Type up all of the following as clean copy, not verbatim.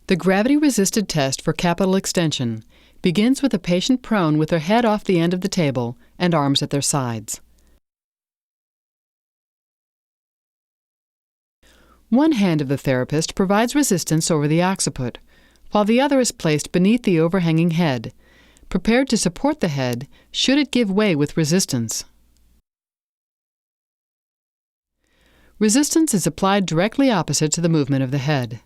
The gravity-resisted test for capital extension begins with a patient prone with their head off the end of the table and arms at their sides. One hand of the therapist provides resistance over the occiput, while the other is placed beneath the overhanging head, prepared to support the head should it give way with resistance. Resistance is applied directly opposite to the movement of the head.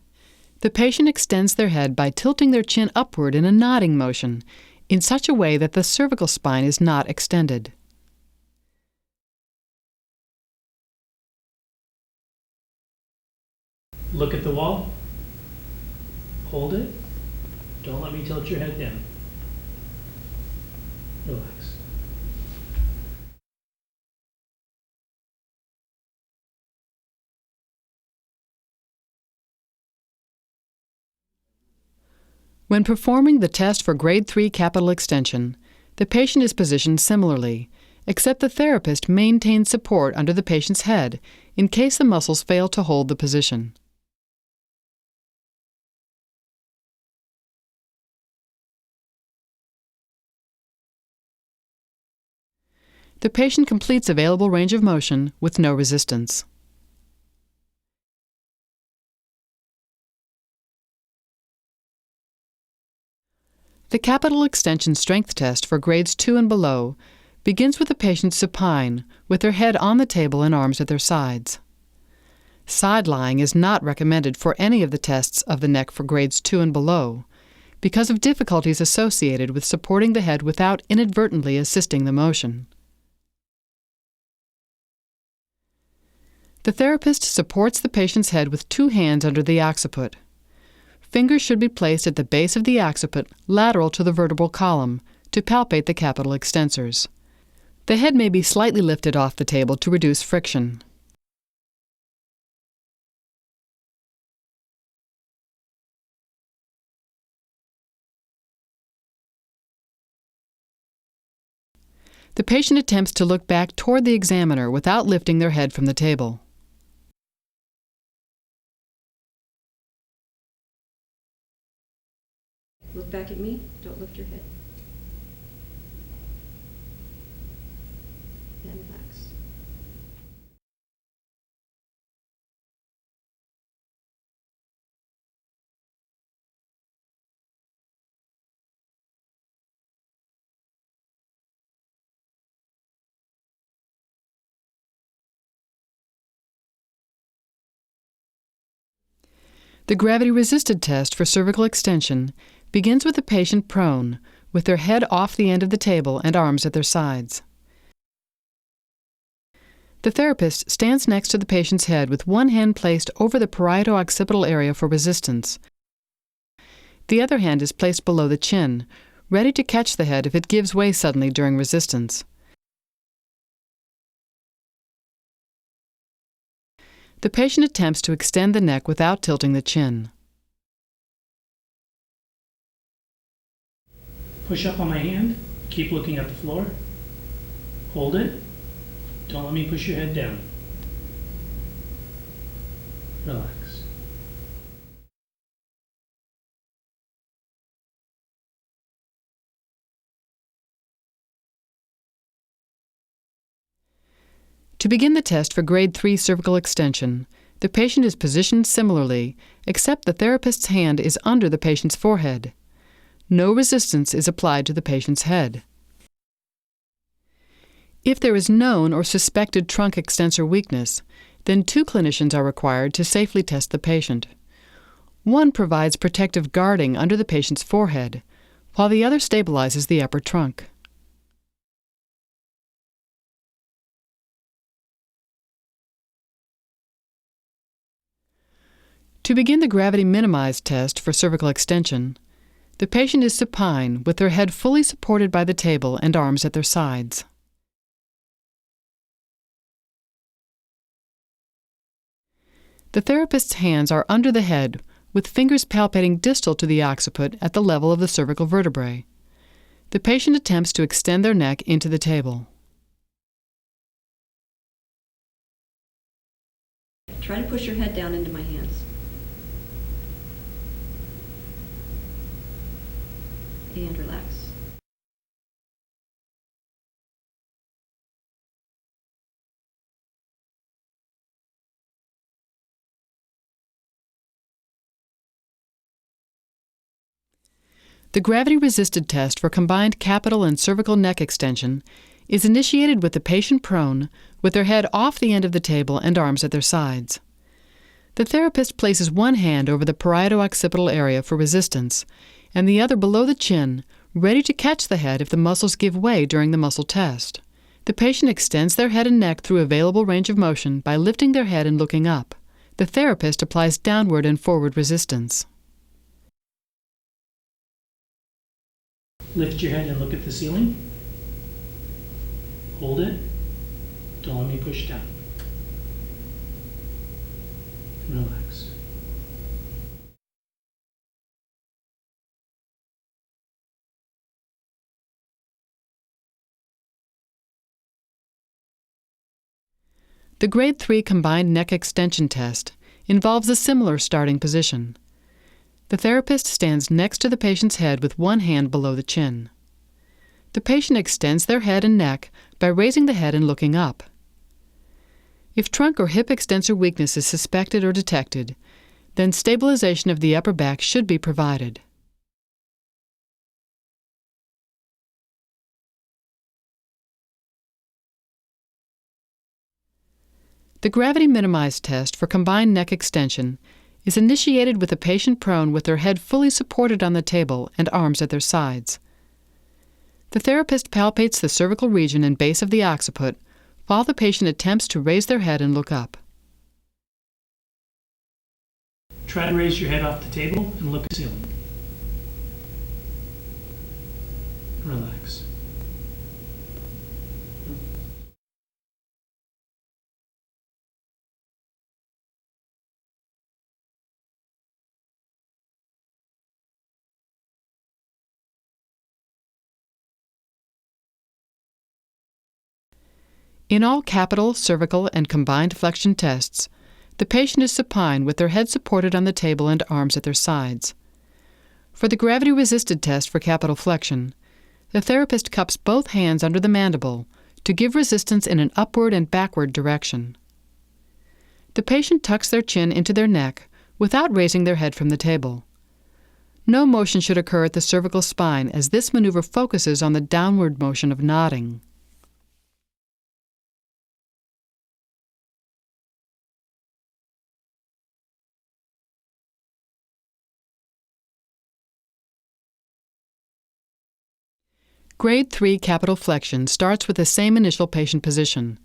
The patient extends their head by tilting their chin upward in a nodding motion, in such a way that the cervical spine is not extended. Look at the wall. Hold it. Don't let me tilt your head down. Relax. When performing the test for Grade 3 capital extension, the patient is positioned similarly, except the therapist maintains support under the patient's head in case the muscles fail to hold the position. The patient completes available range of motion with no resistance. The capital extension strength test for grades 2 and below begins with the patient supine, with their head on the table and arms at their sides. Side lying is not recommended for any of the tests of the neck for grades 2 and below, because of difficulties associated with supporting the head without inadvertently assisting the motion. The therapist supports the patient's head with two hands under the occiput. Fingers should be placed at the base of the occiput, lateral to the vertebral column, to palpate the capital extensors. The head may be slightly lifted off the table to reduce friction. The patient attempts to look back toward the examiner without lifting their head from the table. Look back at me. Don't lift your head. And relax. The gravity-resisted test for cervical extension begins with the patient prone, with their head off the end of the table and arms at their sides. The therapist stands next to the patient's head with one hand placed over the parieto-occipital area for resistance. The other hand is placed below the chin, ready to catch the head if it gives way suddenly during resistance. The patient attempts to extend the neck without tilting the chin. Push up on my hand. Keep looking at the floor. Hold it. Don't let me push your head down. Relax. To begin the test for Grade 3 cervical extension, the patient is positioned similarly, except the therapist's hand is under the patient's forehead. No resistance is applied to the patient's head. If there is known or suspected trunk extensor weakness, then two clinicians are required to safely test the patient. One provides protective guarding under the patient's forehead, while the other stabilizes the upper trunk. To begin the gravity-minimized test for cervical extension, the patient is supine, with their head fully supported by the table and arms at their sides. The therapist's hands are under the head, with fingers palpating distal to the occiput at the level of the cervical vertebrae. The patient attempts to extend their neck into the table. Try to push your head down into my hands. And relax. The gravity-resisted test for combined capital and cervical neck extension is initiated with the patient prone, with their head off the end of the table and arms at their sides. The therapist places one hand over the parieto-occipital area for resistance, and the other below the chin, ready to catch the head if the muscles give way during the muscle test. The patient extends their head and neck through available range of motion by lifting their head and looking up. The therapist applies downward and forward resistance. Lift your head and look at the ceiling. Hold it. Don't let me push down. And relax. The Grade 3 combined neck extension test involves a similar starting position. The therapist stands next to the patient's head with one hand below the chin. The patient extends their head and neck by raising the head and looking up. If trunk or hip extensor weakness is suspected or detected, then stabilization of the upper back should be provided. The gravity minimized test for combined neck extension is initiated with the patient prone with their head fully supported on the table and arms at their sides. The therapist palpates the cervical region and base of the occiput while the patient attempts to raise their head and look up. Try to raise your head off the table and look at the ceiling. Relax. In all capital, cervical, and combined flexion tests, the patient is supine with their head supported on the table and arms at their sides. For the gravity-resisted test for capital flexion, the therapist cups both hands under the mandible to give resistance in an upward and backward direction. The patient tucks their chin into their neck without raising their head from the table. No motion should occur at the cervical spine, as this maneuver focuses on the downward motion of nodding. Grade 3 capital flexion starts with the same initial patient position.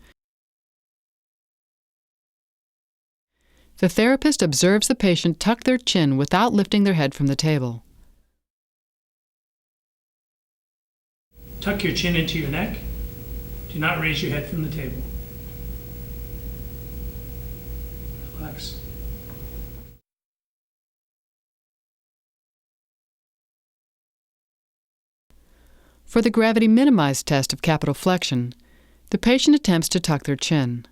The therapist observes the patient tuck their chin without lifting their head from the table. Tuck your chin into your neck. Do not raise your head from the table. Relax. For the gravity minimized test of capital flexion, the patient attempts to tuck their chin.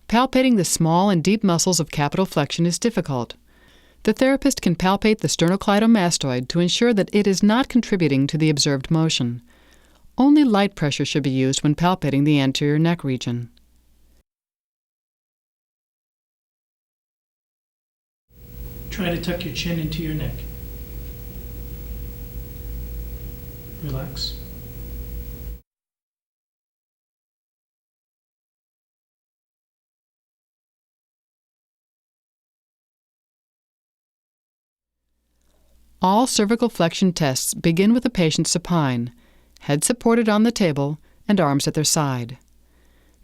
Palpating the small and deep muscles of capital flexion is difficult. The therapist can palpate the sternocleidomastoid to ensure that it is not contributing to the observed motion. Only light pressure should be used when palpating the anterior neck region. Try to tuck your chin into your neck. Relax. All cervical flexion tests begin with the patient supine, head supported on the table, and arms at their side.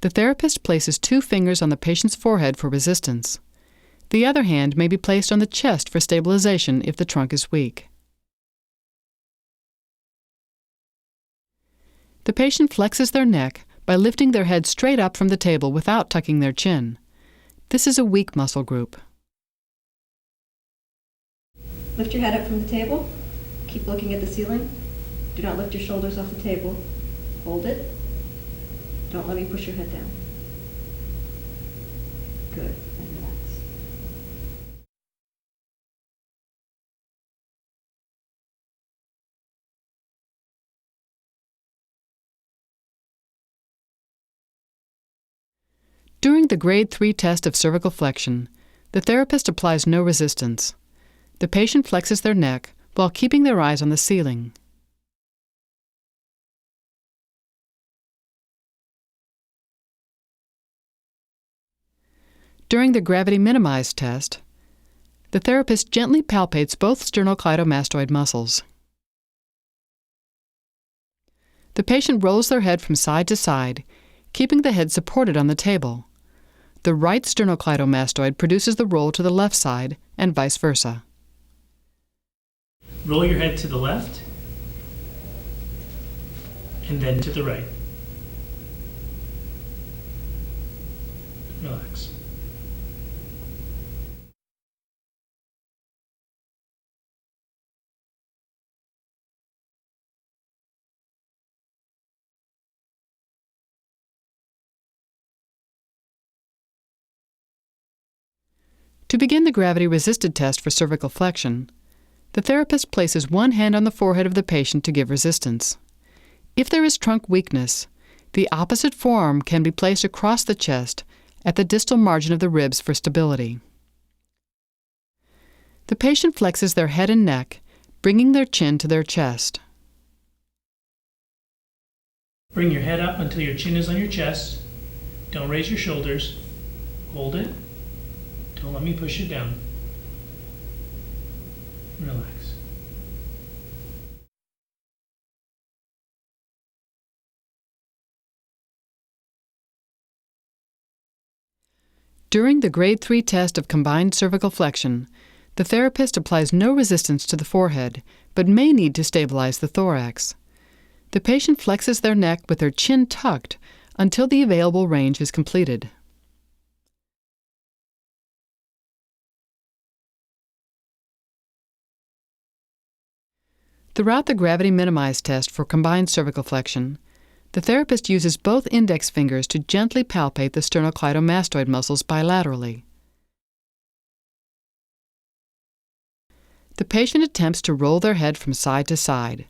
The therapist places 2 fingers on the patient's forehead for resistance. The other hand may be placed on the chest for stabilization if the trunk is weak. The patient flexes their neck by lifting their head straight up from the table without tucking their chin. This is a weak muscle group. Lift your head up from the table. Keep looking at the ceiling. Do not lift your shoulders off the table. Hold it. Don't let me push your head down. Good. And relax. During the Grade 3 test of cervical flexion, the therapist applies no resistance. The patient flexes their neck while keeping their eyes on the ceiling. During the gravity minimized test, the therapist gently palpates both sternocleidomastoid muscles. The patient rolls their head from side to side, keeping the head supported on the table. The right sternocleidomastoid produces the roll to the left side, and vice versa. Roll your head to the left, and then to the right. Relax. To begin the gravity-resisted test for cervical flexion, the therapist places one hand on the forehead of the patient to give resistance. If there is trunk weakness, the opposite forearm can be placed across the chest at the distal margin of the ribs for stability. The patient flexes their head and neck, bringing their chin to their chest. Bring your head up until your chin is on your chest. Don't raise your shoulders. Hold it. Don't let me push it down. Relax. During the Grade 3 test of combined cervical flexion, the therapist applies no resistance to the forehead, but may need to stabilize the thorax. The patient flexes their neck with their chin tucked until the available range is completed. Throughout the gravity minimized test for combined cervical flexion, the therapist uses both index fingers to gently palpate the sternocleidomastoid muscles bilaterally. The patient attempts to roll their head from side to side.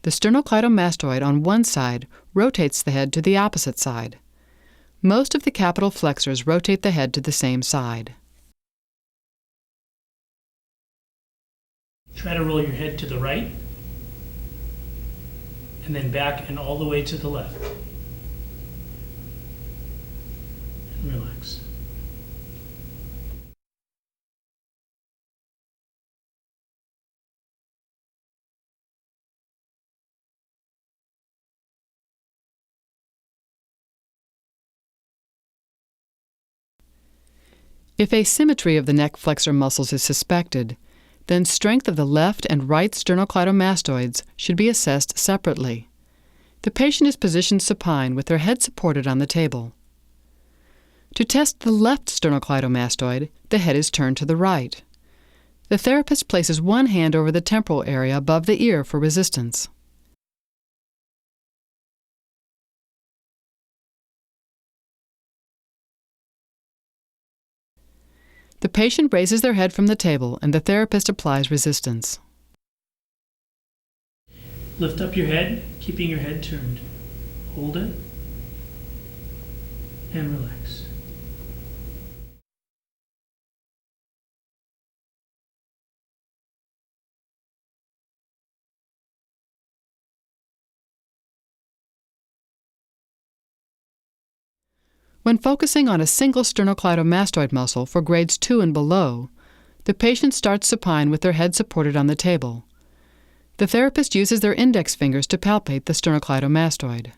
The sternocleidomastoid on one side rotates the head to the opposite side. Most of the capital flexors rotate the head to the same side. Try to roll your head to the right, and then back and all the way to the left. And relax. If asymmetry of the neck flexor muscles is suspected, then strength of the left and right sternocleidomastoids should be assessed separately. The patient is positioned supine with their head supported on the table. To test the left sternocleidomastoid, the head is turned to the right. The therapist places one hand over the temporal area above the ear for resistance. The patient raises their head from the table and the therapist applies resistance. Lift up your head, keeping your head turned. Hold it, and relax. When focusing on a single sternocleidomastoid muscle for grades 2 and below, the patient starts supine with their head supported on the table. The therapist uses their index fingers to palpate the sternocleidomastoid.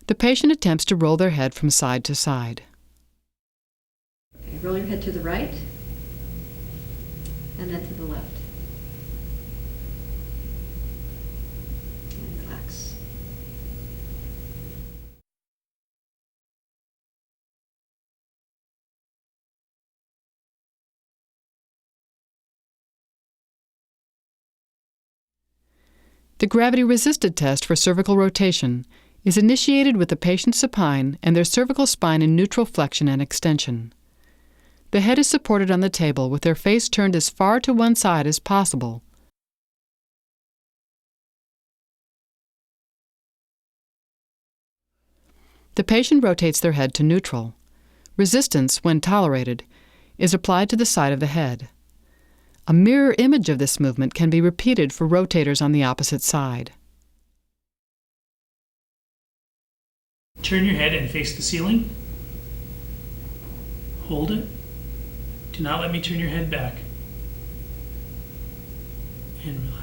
The patient attempts to roll their head from side to side. Okay, roll your head to the right, and then to the left. And relax. The gravity-resisted test for cervical rotation is initiated with the patient supine and their cervical spine in neutral flexion and extension. The head is supported on the table with their face turned as far to one side as possible. The patient rotates their head to neutral. Resistance, when tolerated, is applied to the side of the head. A mirror image of this movement can be repeated for rotators on the opposite side. Turn your head and face the ceiling. Hold it. Do not let me turn your head back. And relax.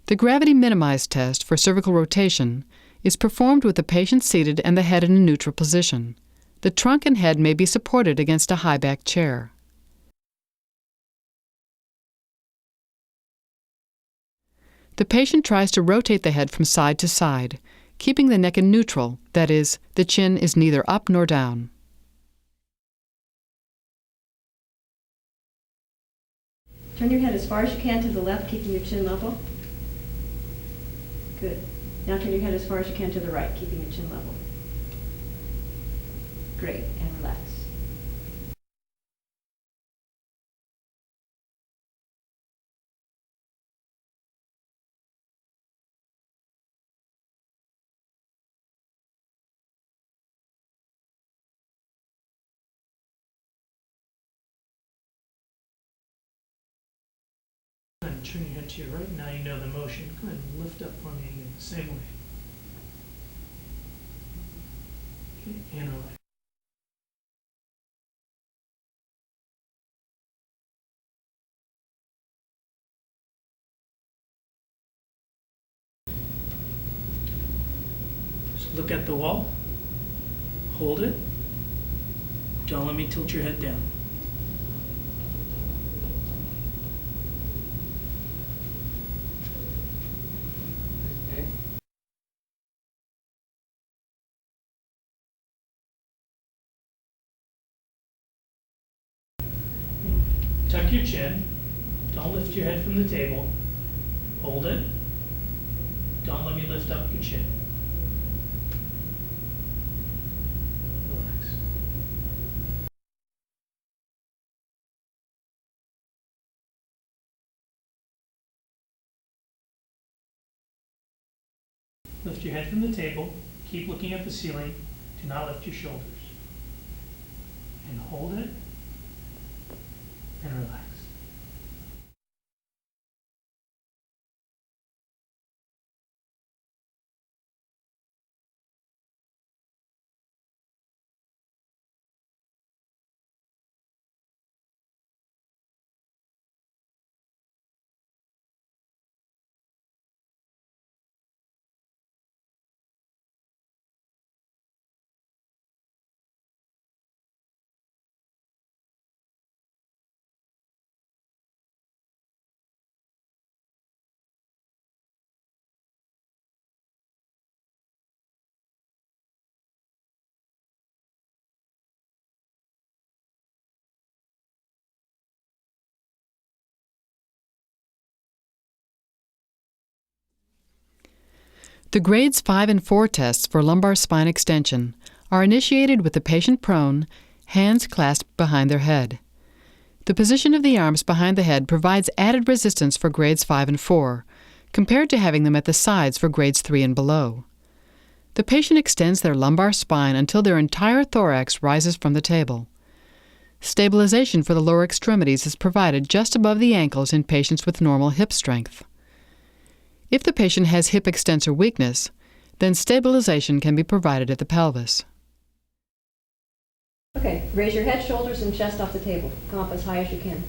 The gravity minimized test for cervical rotation is performed with the patient seated and the head in a neutral position. The trunk and head may be supported against a high-back chair. The patient tries to rotate the head from side to side, keeping the neck in neutral, that is, the chin is neither up nor down. Turn your head as far as you can to the left, keeping your chin level. Good. Now turn your head as far as you can to the right, keeping your chin level. Great, and relax. Go ahead and turn your head to your right. Now you know the motion. Go ahead and lift up for me again, the same way. Okay, and relax. Just look at the wall. Hold it. Don't let me tilt your head down. Okay. Tuck your chin. Don't lift your head from the table. Hold it. Don't let me lift up your chin. Relax. Lift your head from the table. Keep looking at the ceiling. Do not lift your shoulders. And hold it. And relax. The grades 5 and 4 tests for lumbar spine extension are initiated with the patient prone, hands clasped behind their head. The position of the arms behind the head provides added resistance for grades 5 and 4, compared to having them at the sides for grades 3 and below. The patient extends their lumbar spine until their entire thorax rises from the table. Stabilization for the lower extremities is provided just above the ankles in patients with normal hip strength. If the patient has hip extensor weakness, then stabilization can be provided at the pelvis. Okay, raise your head, shoulders, and chest off the table. Come up as high as you can.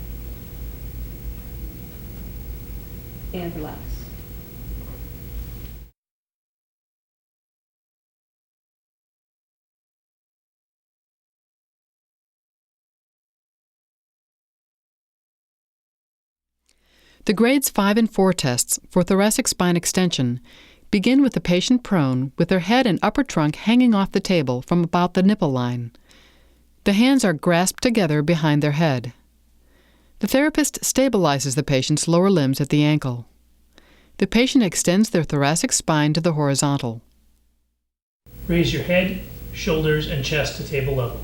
And relax. The grades 5 and 4 tests for thoracic spine extension begin with the patient prone with their head and upper trunk hanging off the table from about the nipple line. The hands are grasped together behind their head. The therapist stabilizes the patient's lower limbs at the ankle. The patient extends their thoracic spine to the horizontal. Raise your head, shoulders, and chest to table level.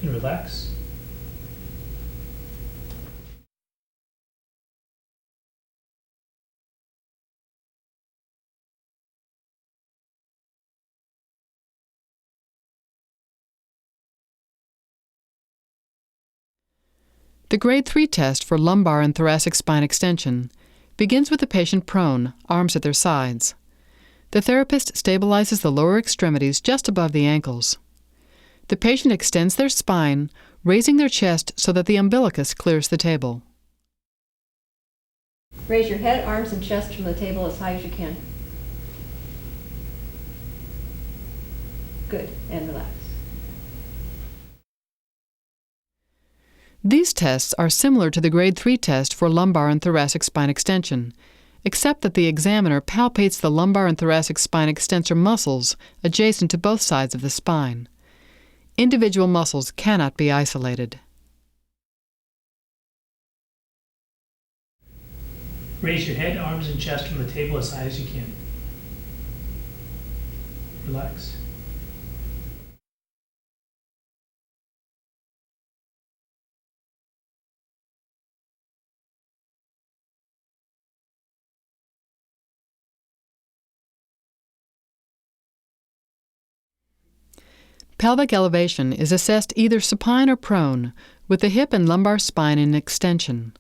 and relax. The Grade 3 test for lumbar and thoracic spine extension begins with the patient prone, arms at their sides. The therapist stabilizes the lower extremities just above the ankles. The patient extends their spine, raising their chest so that the umbilicus clears the table. Raise your head, arms, and chest from the table as high as you can. Good, and relax. These tests are similar to the Grade 3 test for lumbar and thoracic spine extension, except that the examiner palpates the lumbar and thoracic spine extensor muscles adjacent to both sides of the spine. Individual muscles cannot be isolated. Raise your head, arms, and chest from the table as high as you can. Relax. Pelvic elevation is assessed either supine or prone, with the hip and lumbar spine in extension.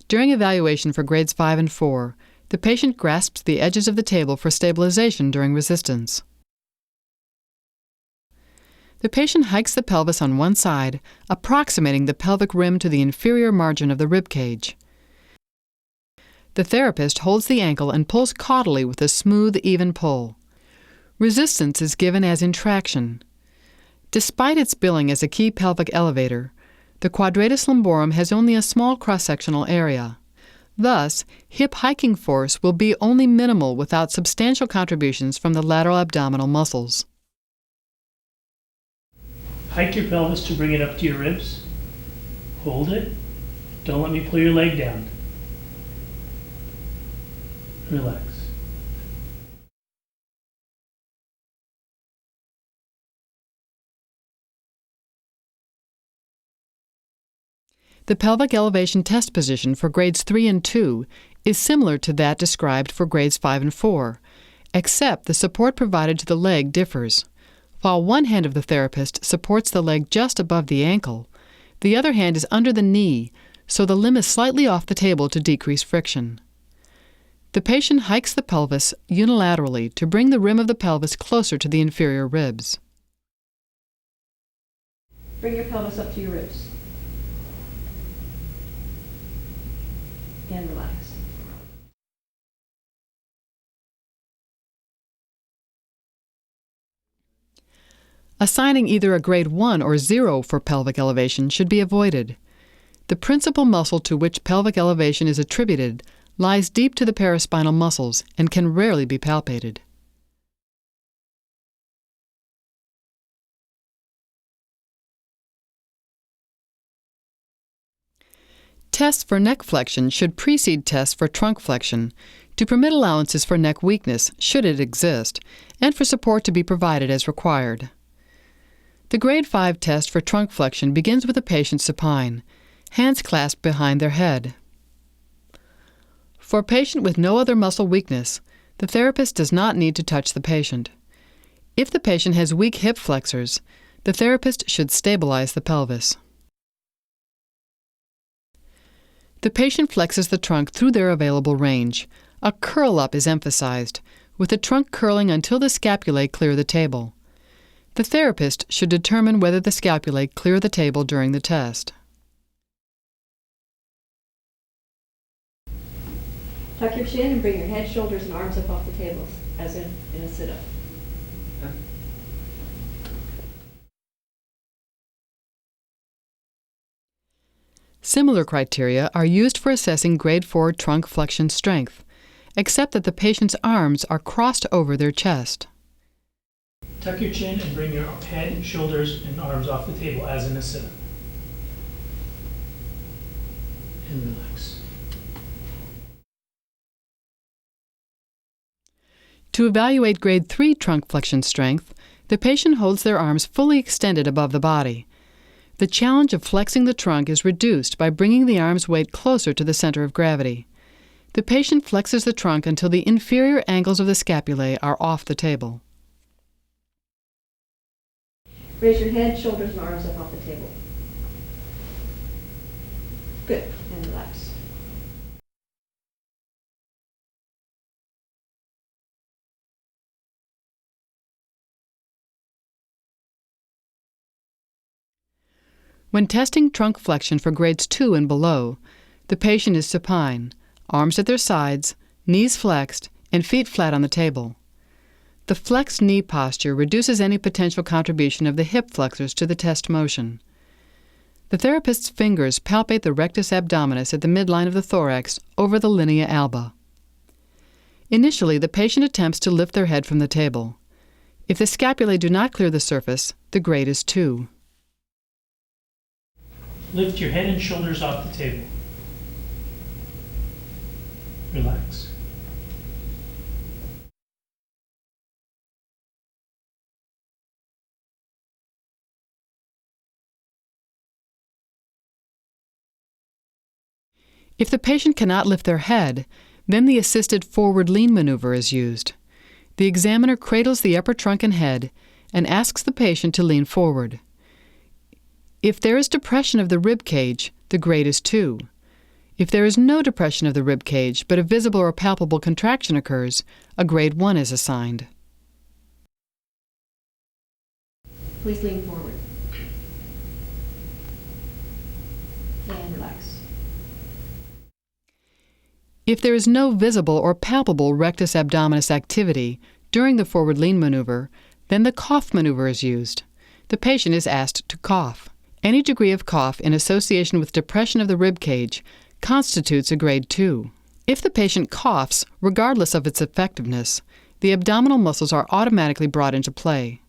During evaluation for grades 5 and 4, the patient grasps the edges of the table for stabilization during resistance. The patient hikes the pelvis on one side, approximating the pelvic rim to the inferior margin of the rib cage. The therapist holds the ankle and pulls caudally with a smooth, even pull. Resistance is given as in traction. Despite its billing as a key pelvic elevator, the quadratus lumborum has only a small cross-sectional area. Thus, hip hiking force will be only minimal without substantial contributions from the lateral abdominal muscles. Hike your pelvis to bring it up to your ribs. Hold it. Don't let me pull your leg down. Relax. The pelvic elevation test position for grades 3 and 2 is similar to that described for grades 5 and 4, except the support provided to the leg differs. While one hand of the therapist supports the leg just above the ankle, the other hand is under the knee, so the limb is slightly off the table to decrease friction. The patient hikes the pelvis unilaterally to bring the rim of the pelvis closer to the inferior ribs. Bring your pelvis up to your ribs. And relax. Assigning either a grade 1 or 0 for pelvic elevation should be avoided. The principal muscle to which pelvic elevation is attributed lies deep to the paraspinal muscles and can rarely be palpated. Tests for neck flexion should precede tests for trunk flexion to permit allowances for neck weakness, should it exist, and for support to be provided as required. The Grade 5 test for trunk flexion begins with the patient supine, hands clasped behind their head. For a patient with no other muscle weakness, the therapist does not need to touch the patient. If the patient has weak hip flexors, the therapist should stabilize the pelvis. The patient flexes the trunk through their available range. A curl-up is emphasized, with the trunk curling until the scapulae clear the table. The therapist should determine whether the scapulae clear the table during the test. Tuck your chin and bring your head, shoulders, and arms up off the table, as in a sit-up. Similar criteria are used for assessing grade 4 trunk flexion strength, except that the patient's arms are crossed over their chest. Tuck your chin and bring your head, shoulders, and arms off the table as in a sit-up. And relax. To evaluate grade 3 trunk flexion strength, the patient holds their arms fully extended above the body. The challenge of flexing the trunk is reduced by bringing the arm's weight closer to the center of gravity. The patient flexes the trunk until the inferior angles of the scapulae are off the table. Raise your head, shoulders, and arms up off the table. Good, and relax. When testing trunk flexion for grades 2 and below, the patient is supine, arms at their sides, knees flexed, and feet flat on the table. The flexed knee posture reduces any potential contribution of the hip flexors to the test motion. The therapist's fingers palpate the rectus abdominis at the midline of the thorax over the linea alba. Initially, the patient attempts to lift their head from the table. If the scapulae do not clear the surface, the grade is 2. Lift your head and shoulders off the table. Relax. If the patient cannot lift their head, then the assisted forward lean maneuver is used. The examiner cradles the upper trunk and head and asks the patient to lean forward. If there is depression of the rib cage, the grade is 2. If there is no depression of the rib cage, but a visible or palpable contraction occurs, a grade 1 is assigned. Please lean forward. And relax. If there is no visible or palpable rectus abdominis activity during the forward lean maneuver, then the cough maneuver is used. The patient is asked to cough. Any degree of cough in association with depression of the rib cage constitutes a grade 2. If the patient coughs, regardless of its effectiveness, the abdominal muscles are automatically brought into play.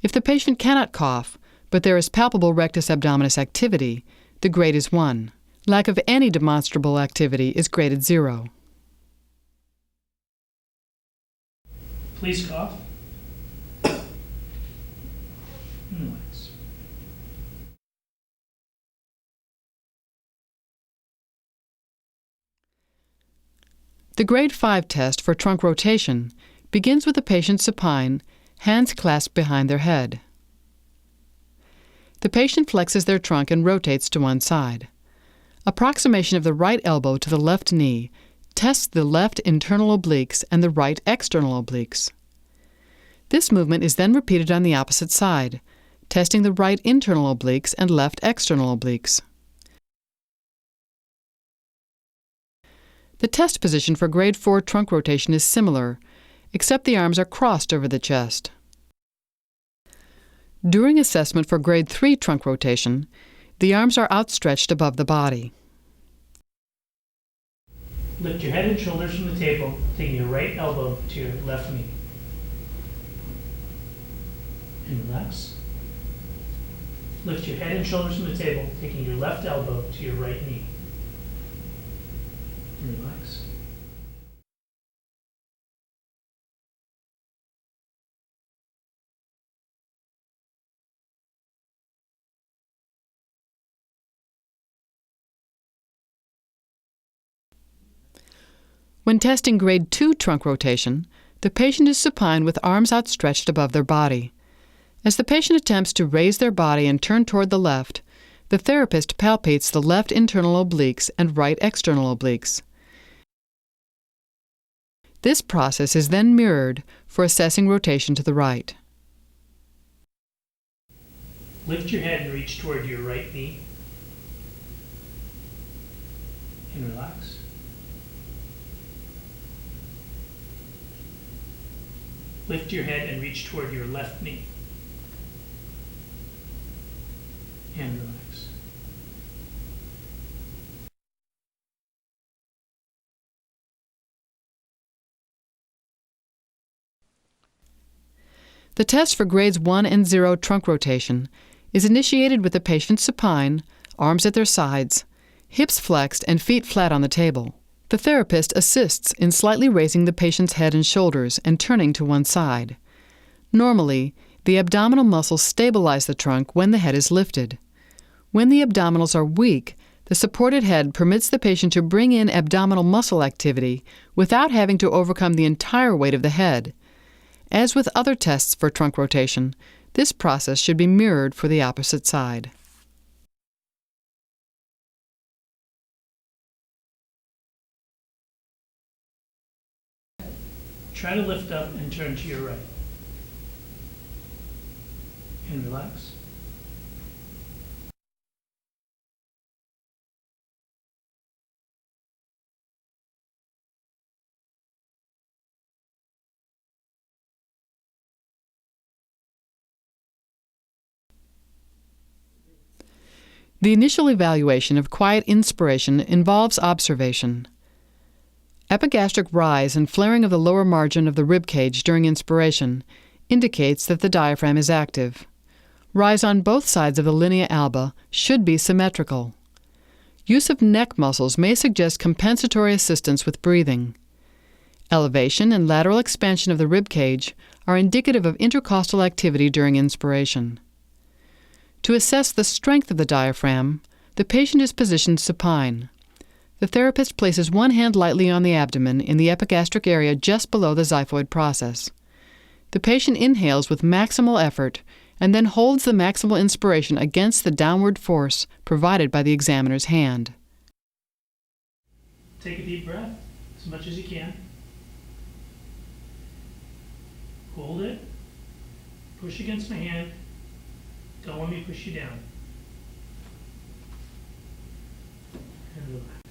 If the patient cannot cough, but there is palpable rectus abdominis activity, the grade is 1. Lack of any demonstrable activity is graded 0. Please cough. Relax. The grade 5 test for trunk rotation begins with the patient supine, hands clasped behind their head. The patient flexes their trunk and rotates to one side. Approximation of the right elbow to the left knee tests the left internal obliques and the right external obliques. This movement is then repeated on the opposite side, testing the right internal obliques and left external obliques. The test position for grade 4 trunk rotation is similar, except the arms are crossed over the chest. During assessment for grade 3 trunk rotation, the arms are outstretched above the body. Lift your head and shoulders from the table, taking your right elbow to your left knee. And relax. Lift your head and shoulders from the table, taking your left elbow to your right knee. And relax. When testing grade 2 trunk rotation, the patient is supine with arms outstretched above their body. As the patient attempts to raise their body and turn toward the left, the therapist palpates the left internal obliques and right external obliques. This process is then mirrored for assessing rotation to the right. Lift your head and reach toward your right knee. And relax. Lift your head and reach toward your left knee. And relax. The test for grades 1 and 0 trunk rotation is initiated with the patient supine, arms at their sides, hips flexed and feet flat on the table. The therapist assists in slightly raising the patient's head and shoulders and turning to one side. Normally, the abdominal muscles stabilize the trunk when the head is lifted. When the abdominals are weak, the supported head permits the patient to bring in abdominal muscle activity without having to overcome the entire weight of the head. As with other tests for trunk rotation, this process should be mirrored for the opposite side. Try to lift up and turn to your right. And relax. The initial evaluation of quiet inspiration involves observation. Epigastric rise and flaring of the lower margin of the rib cage during inspiration indicates that the diaphragm is active. Rise on both sides of the linea alba should be symmetrical. Use of neck muscles may suggest compensatory assistance with breathing. Elevation and lateral expansion of the rib cage are indicative of intercostal activity during inspiration. To assess the strength of the diaphragm, the patient is positioned supine. The therapist places one hand lightly on the abdomen in the epigastric area just below the xiphoid process. The patient inhales with maximal effort and then holds the maximal inspiration against the downward force provided by the examiner's hand. Take a deep breath, as much as you can. Hold it. Push against my hand. Don't let me push you down. And relax.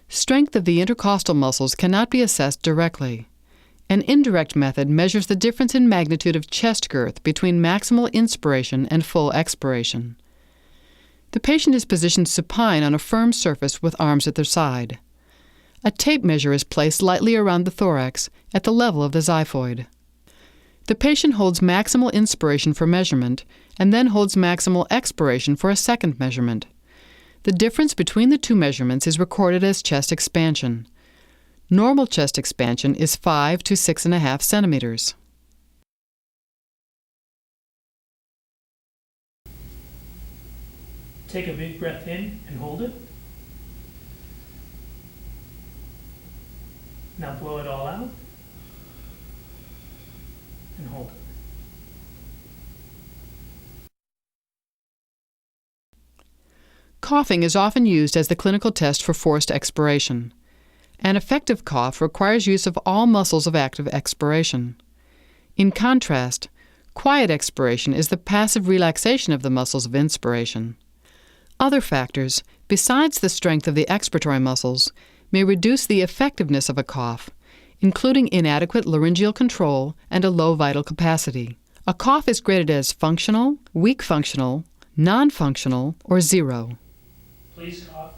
Strength of the intercostal muscles cannot be assessed directly. An indirect method measures the difference in magnitude of chest girth between maximal inspiration and full expiration. The patient is positioned supine on a firm surface with arms at their side. A tape measure is placed lightly around the thorax at the level of the xiphoid. The patient holds maximal inspiration for measurement and then holds maximal expiration for a second measurement. The difference between the two measurements is recorded as chest expansion. Normal chest expansion is 5 to 6.5 centimeters. Take a big breath in and hold it. Now blow it all out and hold it. Coughing is often used as the clinical test for forced expiration. An effective cough requires use of all muscles of active expiration. In contrast, quiet expiration is the passive relaxation of the muscles of inspiration. Other factors, besides the strength of the expiratory muscles, may reduce the effectiveness of a cough, including inadequate laryngeal control and a low vital capacity. A cough is graded as functional, weak functional, non-functional, or zero. Please cough.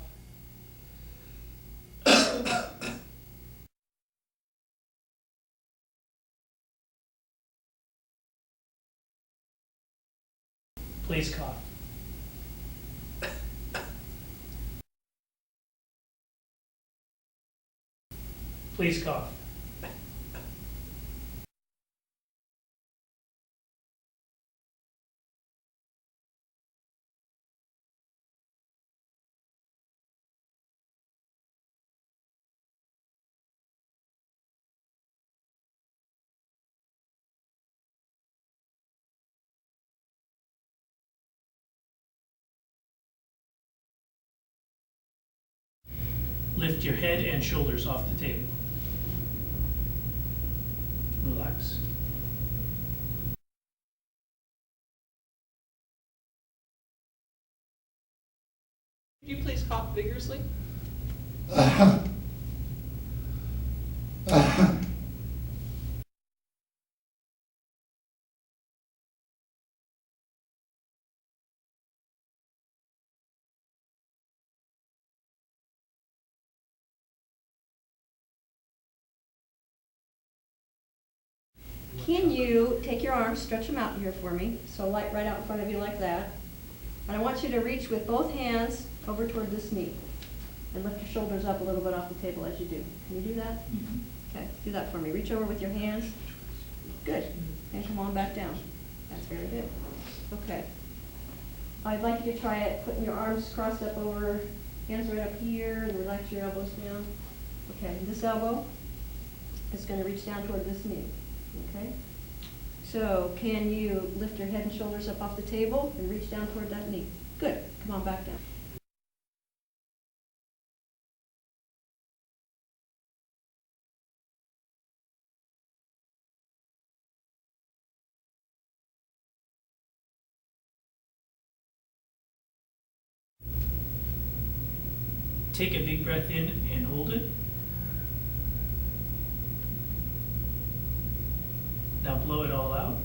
Please cough. Please cough. Lift your head and shoulders off the table. Relax. Could you please cough vigorously? can you take your arms, stretch them out here for me, so right out in front of you like that. And I want you to reach with both hands over toward this knee and lift your shoulders up a little bit off the table as you do. Can you do that? Okay, do that for me. Reach over with your hands. Good. And come on back down. That's very good. Okay. I'd like you to try it, putting your arms crossed up over, hands right up here, and relax your elbows down. Okay, this elbow is going to reach down toward this knee. Okay? So can you lift your head and shoulders up off the table and reach down toward that knee? Good. Come on back down. Take a big breath in and hold it. Now blow it all out.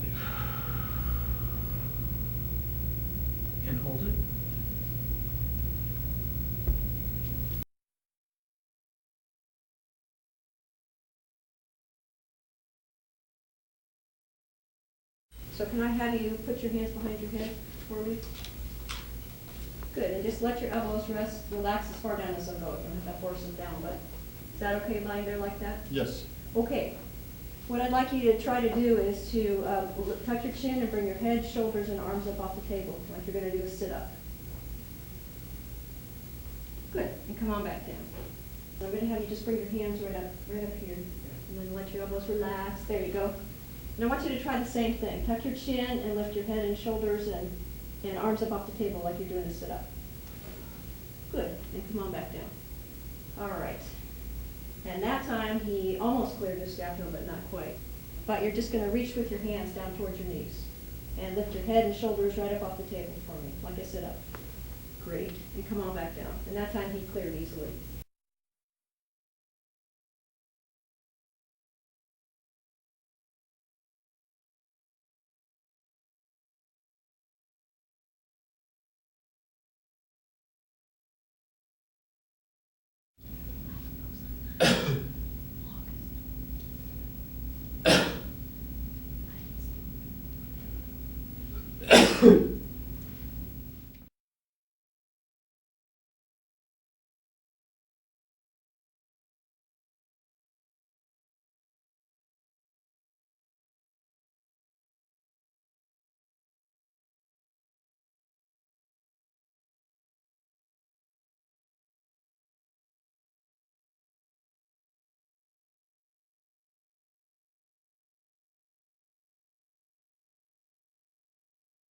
And hold it. So can I have you put your hands behind your head for me? Good, and just let your elbows rest, relax as far down as they'll go. You don't have to force them down, but is that okay lying there like that? Yes. Okay. What I'd like you to try to do is to tuck your chin and bring your head, shoulders, and arms up off the table, like you're going to do a sit-up. Good, and come on back down. I'm going to have you just bring your hands right up here, and then let your elbows relax. There you go. And I want you to try the same thing. Tuck your chin and lift your head and shoulders and arms up off the table like you're doing a sit-up. Good, and come on back down. All right. And that time he almost cleared his scapula, but not quite. But you're just going to reach with your hands down towards your knees and lift your head and shoulders right up off the table for me, like a sit-up. Great, and come on back down. And that time he cleared easily.